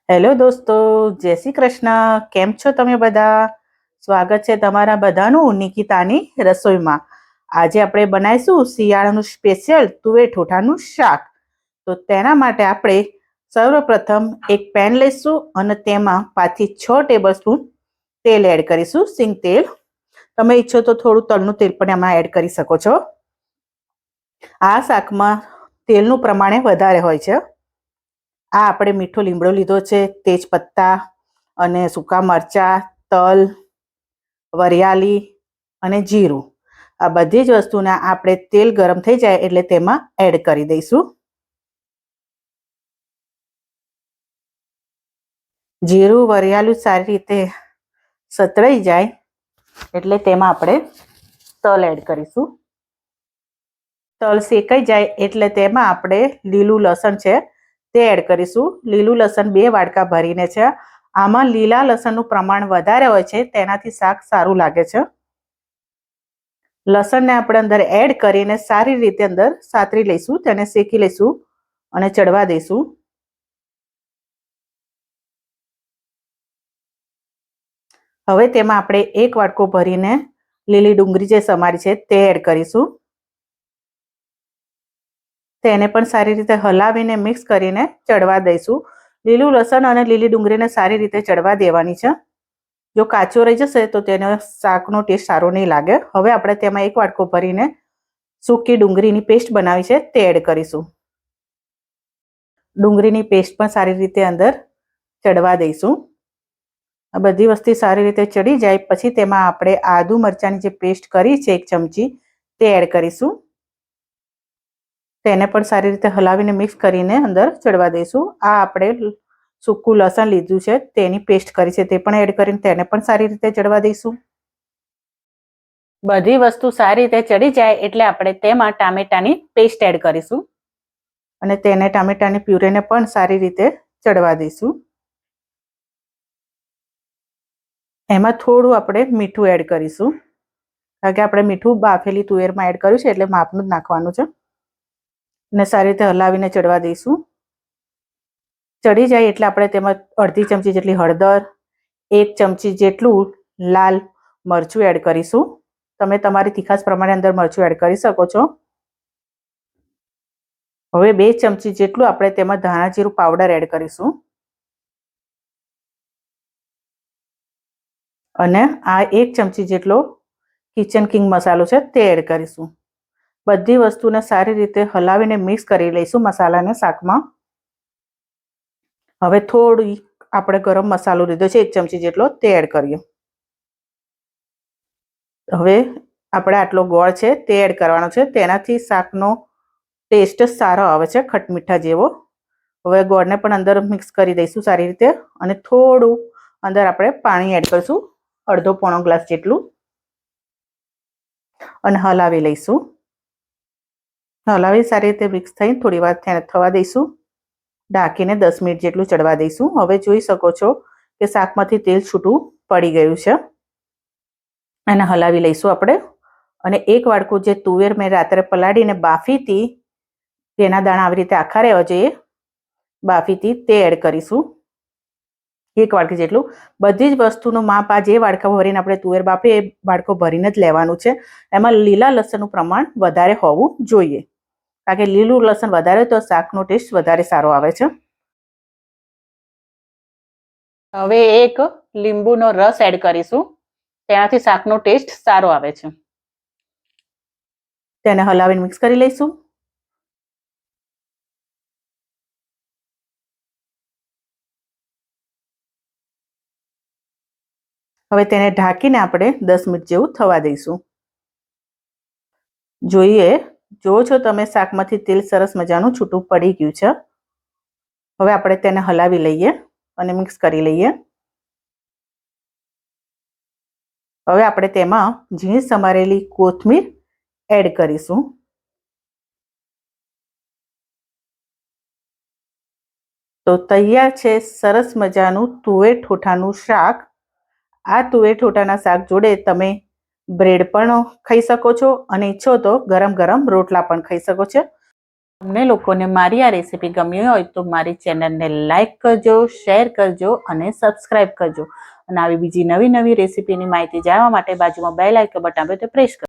Hello દોસ્તો, જય શ્રી કૃષ્ણ. કેમ છો તમે બધા? સ્વાગત છે તમારા બધાનું નિકિતાની રસોઈમાં. આજે આપણે બનાવીશું શિયાળાનું સ્પેશિયલ તુવેર ઠોઠાનું શાક. તો તેના માટે આપણે સર્વપ્રથમ એક પેન લઈશું અને તેમાં 5 થી 6 ટેબલસ્પૂન તેલ એડ કરીશું, સિંગ તેલ. તમે ઈચ્છો તો થોડું તલનું તેલ પણ એમાં એડ કરી શકો છો. આ શાકમાં તેલનું પ્રમાણ વધારે હોય છે. આ આપણે મીઠો લીમડો લીધો છે, તેજ પત્તા અને સૂકા મરચાં, તલ, વરિયાળી અને જીરું. આ બધી જ વસ્તુને આપણે તેલ ગરમ થઈ જાય એટલે તેમાં એડ કરી દઈશું. જીરું વરિયાળું સારી રીતે સતળાઈ જાય એટલે તેમાં આપણે તલ એડ કરીશું. તલ શેકાઈ જાય એટલે તેમાં આપણે લીલું લસણ છે તે એડ કરીશું. લીલું લસણ 2 વાટકા ભરીને છે. આમાં લીલા લસણનું પ્રમાણ વધારે હોય છે, તેનાથી શાક સારું લાગે છે. લસણને આપણે અંદર એડ કરીને સારી રીતે અંદર સાતરી લઈશું, તેને શેકી લઈશું અને ચડવા દઈશું. હવે તેમાં આપણે 1 વાટકો ભરીને લીલી ડુંગળી જે સમારી છે તે એડ કરીશું. તેને પણ સારી રીતે હલાવીને મિક્સ કરીને ચડવા દઈશું. લીલું લસણ અને લીલી ડુંગળીને સારી રીતે ચડવા દેવાની છે. જો કાચો રહી જશે તો તેનો શાકનો ટેસ્ટ સારો નહીં લાગે. હવે આપણે તેમાં 1 વાટકો ભરીને સૂકી ડુંગળીની પેસ્ટ બનાવી છે તે એડ કરીશું. ડુંગળીની પેસ્ટ પણ સારી રીતે અંદર ચડવા દઈશું. આ બધી વસ્તુ સારી રીતે ચડી જાય પછી તેમાં આપણે આદુ મરચાંની જે પેસ્ટ કરી છે 1 ચમચી તે એડ કરીશું. તેને પણ સારી રીતે હલાવીને મિક્સ કરીને અંદર ચડવા દઈશું. આ આપણે સૂકું લસણ લીધું છે તેની પેસ્ટ કરી છે તે પણ એડ કરીને તેને પણ સારી રીતે ચડવા દઈશું. બધી વસ્તુ સારી રીતે ચડી જાય એટલે આપણે તેમાં ટામેટાની પેસ્ટ એડ કરીશું અને તેને ટામેટાની પ્યુરેને પણ સારી રીતે ચડવા દઈશું. એમાં થોડું આપણે મીઠું એડ કરીશું, કારણ કે આપણે મીઠું બાફેલી તુવેરમાં એડ કર્યું છે એટલે માપનું જ નાખવાનું છે. અને સારી રીતે હલાવીને ચડવા દઈશું. ચડી જાય એટલે આપણે તેમાં અડધી ચમચી જેટલી હળદર, 1 ચમચી જેટલું લાલ મરચું એડ કરીશું. તમે તમારી તીખાશ પ્રમાણે અંદર મરચું એડ કરી શકો છો. હવે 2 ચમચી જેટલું આપણે તેમાં ધાણા જીરું પાવડર એડ કરીશું અને આ 1 ચમચી જેટલો કિચન કિંગ મસાલો છે તે એડ કરીશું. બધી વસ્તુને સારી રીતે હલાવીને મિક્સ કરી લઈશું મસાલાને શાકમાં. હવે થોડી આપણે ગરમ મસાલો લીધો છે 1 ચમચી જેટલો તે એડ કરીએ. હવે આપણે આટલો ગોળ છે તે એડ કરવાનો છે, તેનાથી શાકનો ટેસ્ટ સારો આવે છે, ખટમીઠા જેવો. હવે ગોળને પણ અંદર મિક્સ કરી દઈશું સારી રીતે અને થોડું અંદર આપણે પાણી એડ કરીશું, અડધો પોણો ગ્લાસ જેટલું, અને હલાવી લઈશું. હલાવી સારી રીતે મિક્સ થઈ થોડી વાર થવા દઈશું. ઢાંકીને 10 મિનિટ જેટલું ચડવા દઈશું. હવે જોઈ શકો છો કે શાકમાંથી તેલ છૂટું પડી ગયું છે. એને હલાવી લઈશું આપણે અને 1 વાટકું જે તુવેર મેં રાત્રે પલાળીને બાફી હતી, તેના દાણા આવી રીતે આખા રહેવા જોઈએ, બાફી હતી તે એડ કરીશું. 1 વાટકી જેટલું. બધી જ વસ્તુનું માપ આ જે વાટકા ભરીને આપણે તુવેર બાફીએ એ વાટકો ભરીને જ લેવાનું છે. એમાં લીલા લસણનું પ્રમાણ વધારે હોવું જોઈએ, કારણ કે લીલું લસણ વધારે તો શાકનો ટેસ્ટ વધારે સારો આવે છે. હવે 1 લીંબુનો રસ એડ કરીશું, તેનાથી શાકનો ટેસ્ટ સારો આવે છે. તેને હલાવીને મિક્સ કરી લઈશું. હવે તેને ઢાંકીને આપણે 10 મિનિટ જેવું થવા દઈશું. જો છો તમે શાકમાંથી તેલ સરસ મજાનું છૂટું પડી ગયું છે. હવે આપણે તેને હલાવી લઈએ અને મિક્સ કરી લઈએ. હવે આપણે તેમાં ઝીણી સમારેલી કોથમીર એડ કરીશું. તો તૈયાર છે સરસ મજાનું તુવેર ઠોઠાનું શાક. આ તુવેર ઠોઠાના શાક જોડે તમે બ્રેડ પણ ખાઈ શકો છો અને ઈચ્છો તો ગરમ ગરમ રોટલા પણ ખાઈ શકો છો. તમને લોકોને મારી આ રેસીપી ગમી હોય તો મારી ચેનલને લાઈક કરજો, શેર કરજો અને સબસ્ક્રાઈબ કરજો. અને આવી બીજી નવી રેસીપીની માહિતી જાણવા માટે બાજુમાં બેલ આઇકન બટન આવે તો પ્રેસ કરજો.